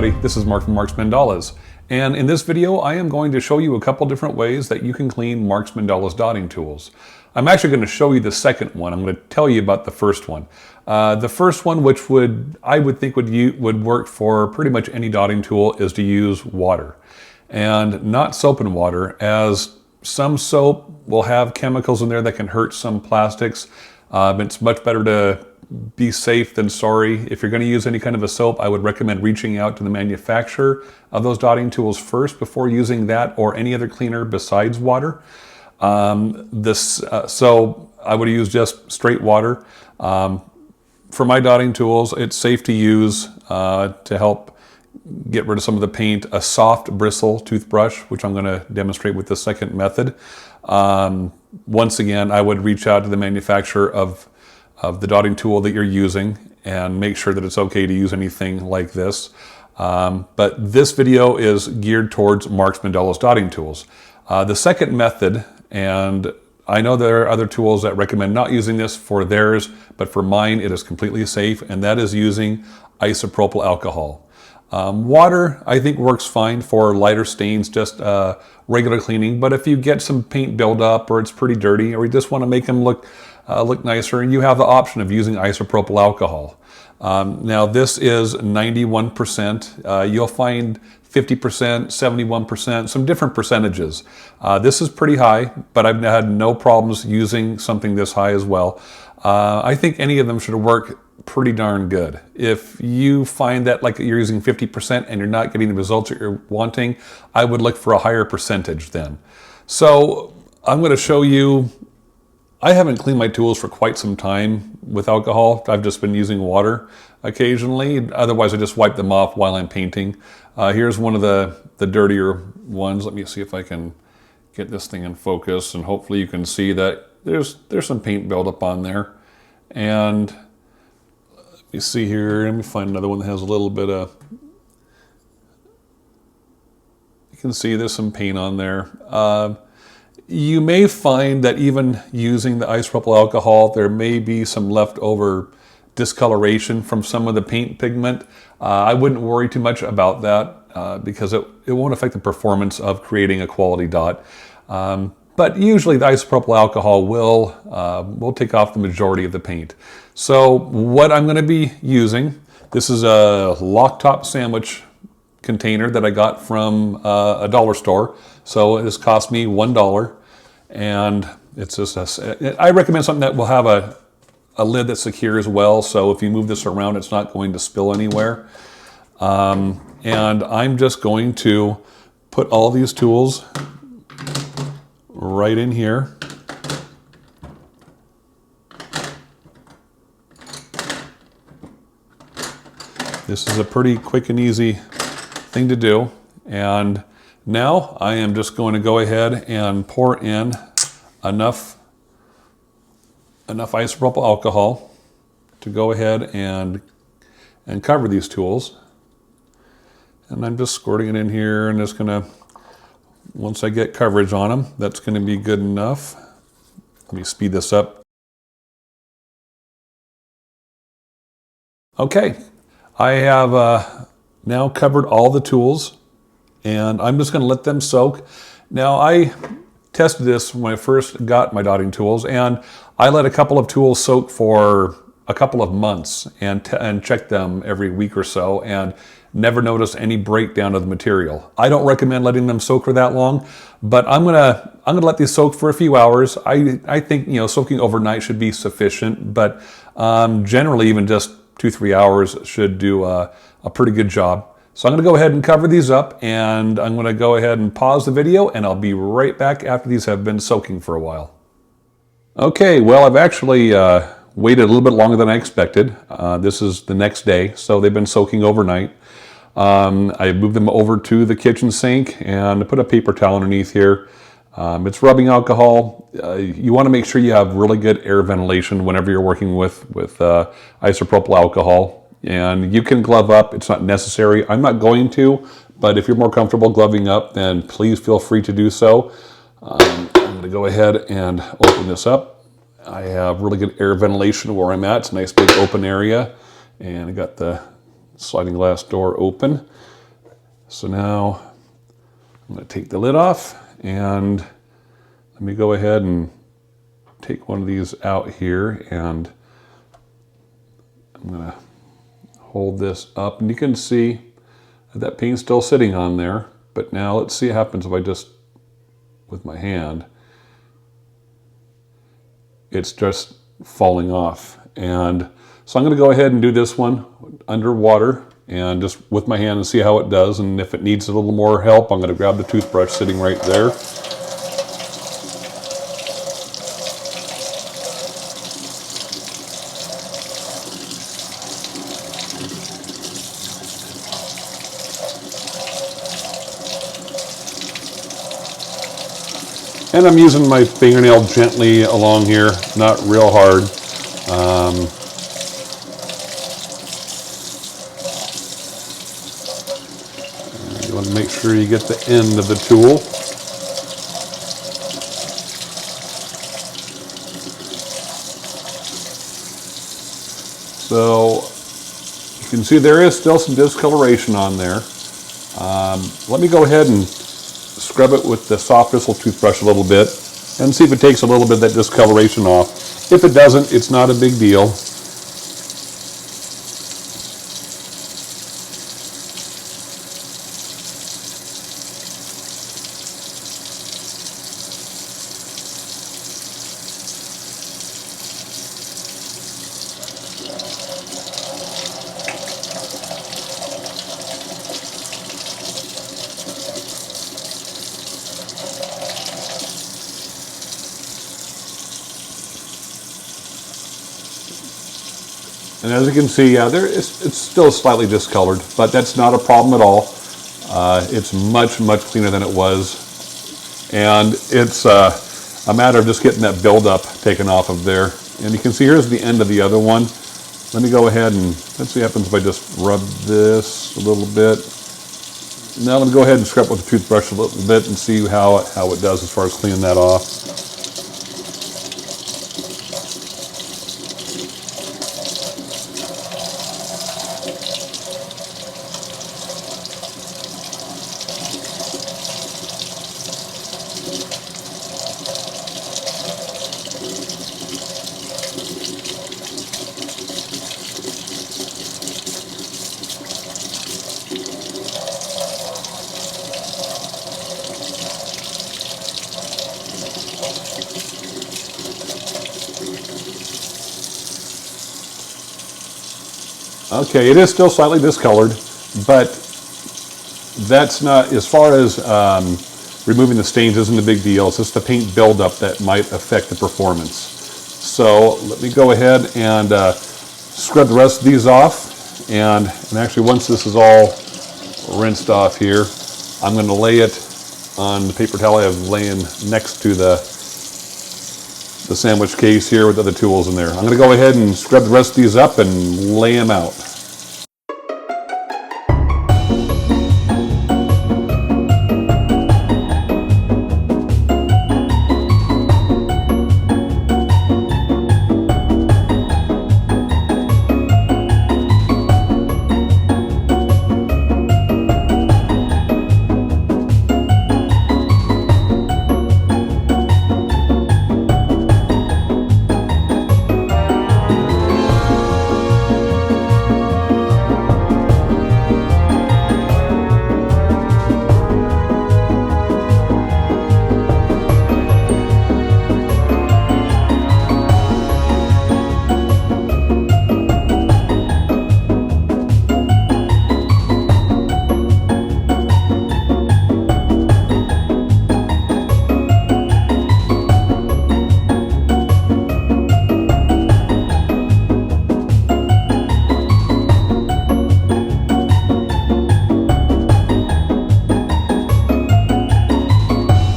everybody, this is Mark from Marks Mandalas, and in this video I am going to show you a couple different ways that you can clean Marks Mandalas dotting tools. I'm actually going to show you the second one. I'm going to tell you about the first one. The first one, which I would think would work for pretty much any dotting tool, is to use water. And not soap and water, as some soap will have chemicals in there that can hurt some plastics. It's much better to be safe than sorry. If you're going to use any kind of a soap, I would recommend reaching out to the manufacturer of those dotting tools first before using that or any other cleaner besides water. So I would use just straight water. For my dotting tools, it's safe to use to help get rid of some of the paint, a soft bristle toothbrush, which I'm going to demonstrate with the second method. Once again, I would reach out to the manufacturer of the dotting tool that you're using and make sure that it's okay to use anything like this. But this video is geared towards Marks Mandalas dotting tools. The second method, and I know there are other tools that recommend not using this for theirs, but for mine it is completely safe, and that is using isopropyl alcohol. Water, I think, works fine for lighter stains, just regular cleaning. But if you get some paint buildup or it's pretty dirty, or you just want to make them look nicer, you have the option of using isopropyl alcohol. Now this is 91%. You'll find 50%, 71%, some different percentages. This is pretty high, but I've had no problems using something this high as well. I think any of them should work pretty darn good. If you find that like you're using 50% and you're not getting the results that you're wanting, I would look for a higher percentage then. So I'm going to show you. I haven't cleaned my tools for quite some time with alcohol. I've just been using water occasionally. Otherwise, I just wipe them off while I'm painting. Here's one of the dirtier ones. Let me see if I can get this thing in focus, and hopefully you can see that there's some paint buildup on there. And let me see here. Let me find another one that has a little bit of. You can see there's some paint on there. You may find that even using the isopropyl alcohol, there may be some leftover discoloration from some of the paint pigment. I wouldn't worry too much about that because it won't affect the performance of creating a quality dot. But usually the isopropyl alcohol will take off the majority of the paint. So what I'm going to be using, this is a lock top sandwich container that I got from a dollar store. So this cost me $1, and it's just I recommend something that will have a lid that's secure as well. So if you move this around, it's not going to spill anywhere. And I'm just going to put all these tools right in here. This is a pretty quick and easy thing to do. And now I am just going to go ahead and pour in enough isopropyl alcohol to go ahead and cover these tools. And I'm just squirting it in here, and just gonna, once I get coverage on them, that's gonna be good enough. Let me speed this up. Okay, I have now covered all the tools, and I'm just going to let them soak. Now I tested this when I first got my dotting tools, and I let a couple of tools soak for a couple of months and checked them every week or so, and never noticed any breakdown of the material. I don't recommend letting them soak for that long, but I'm gonna let these soak for a few hours. I think, you know, soaking overnight should be sufficient, but generally even just 2-3 hours should do a pretty good job. So I'm going to go ahead and cover these up, and I'm going to go ahead and pause the video, and I'll be right back after these have been soaking for a while. Okay, well, I've actually waited a little bit longer than I expected. This is the next day, so they've been soaking overnight. I moved them over to the kitchen sink and put a paper towel underneath here. It's rubbing alcohol. You want to make sure you have really good air ventilation whenever you're working with isopropyl alcohol. And you can glove up. It's not necessary. I'm not going to, but if you're more comfortable gloving up, then please feel free to do so. I'm going to go ahead and open this up. I have really good air ventilation where I'm at. It's a nice big open area, and I got the sliding glass door open. So now I'm going to take the lid off, and let me go ahead and take one of these out here, and I'm going to hold this up, and you can see that paint's still sitting on there. But now let's see what happens if I just, with my hand, it's just falling off. And so I'm going to go ahead and do this one underwater and just with my hand and see how it does. And if it needs a little more help, I'm going to grab the toothbrush sitting right there. And I'm using my fingernail gently along here, not real hard. You want to make sure you get the end of the tool. So you can see there is still some discoloration on there. Let me go ahead and scrub it with the soft bristle toothbrush a little bit and see if it takes a little bit of that discoloration off. If it doesn't, it's not a big deal. And as you can see, yeah, it's still slightly discolored, but that's not a problem at all. It's much cleaner than it was. And it's a matter of just getting that buildup taken off of there. And you can see here's the end of the other one. Let me go ahead and let's see what happens if I just rub this a little bit. Now I'm going to go ahead and scrub with the toothbrush a little bit and see how it does as far as cleaning that off. Okay, it is still slightly discolored, but that's not, as far as removing the stains isn't a big deal. It's just the paint buildup that might affect the performance. So let me go ahead and scrub the rest of these off. And actually once this is all rinsed off here, I'm going to lay it on the paper towel I have laying next to the sandwich case here with other tools in there. I'm going to go ahead and scrub the rest of these up and lay them out.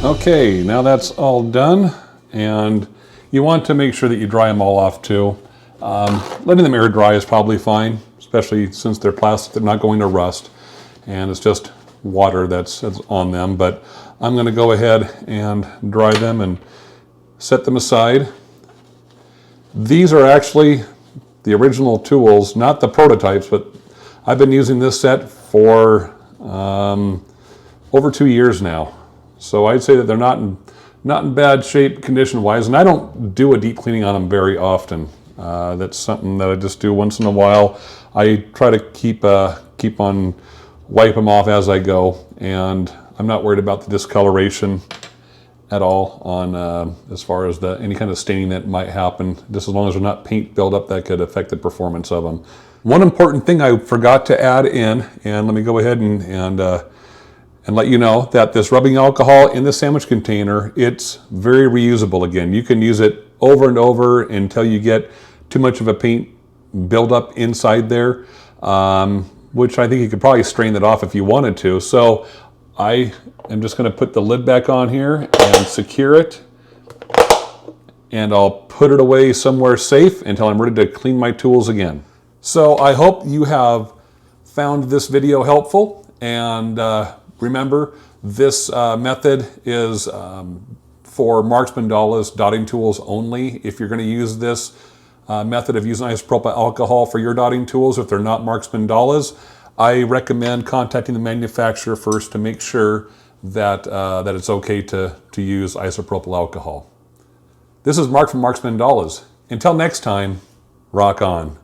Okay, now that's all done, and you want to make sure that you dry them all off too. Letting them air dry is probably fine, especially since they're plastic, they're not going to rust, and it's just water that's on them. But I'm going to go ahead and dry them and set them aside. These are actually the original tools, not the prototypes, but I've been using this set for over 2 years now. So I'd say that they're not in bad shape condition-wise, and I don't do a deep cleaning on them very often. That's something that I just do once in a while. I try to keep on wipe them off as I go, and I'm not worried about the discoloration at all on as far as any kind of staining that might happen, just as long as there's not paint buildup that could affect the performance of them. One important thing I forgot to add in, and let me go ahead and let you know that this rubbing alcohol in the sandwich container, it's very reusable. Again, you can use it over and over until you get too much of a paint buildup inside there, which I think you could probably strain that off if you wanted to. So I am just going to put the lid back on here and secure it, and I'll put it away somewhere safe until I'm ready to clean my tools again. So I hope you have found this video helpful, and remember, this method is for Marks Mandalas dotting tools only. If you're going to use this method of using isopropyl alcohol for your dotting tools, if they're not Marks Mandalas, I recommend contacting the manufacturer first to make sure that that it's okay to use isopropyl alcohol. This is Mark from Marks Mandalas. Until next time, rock on.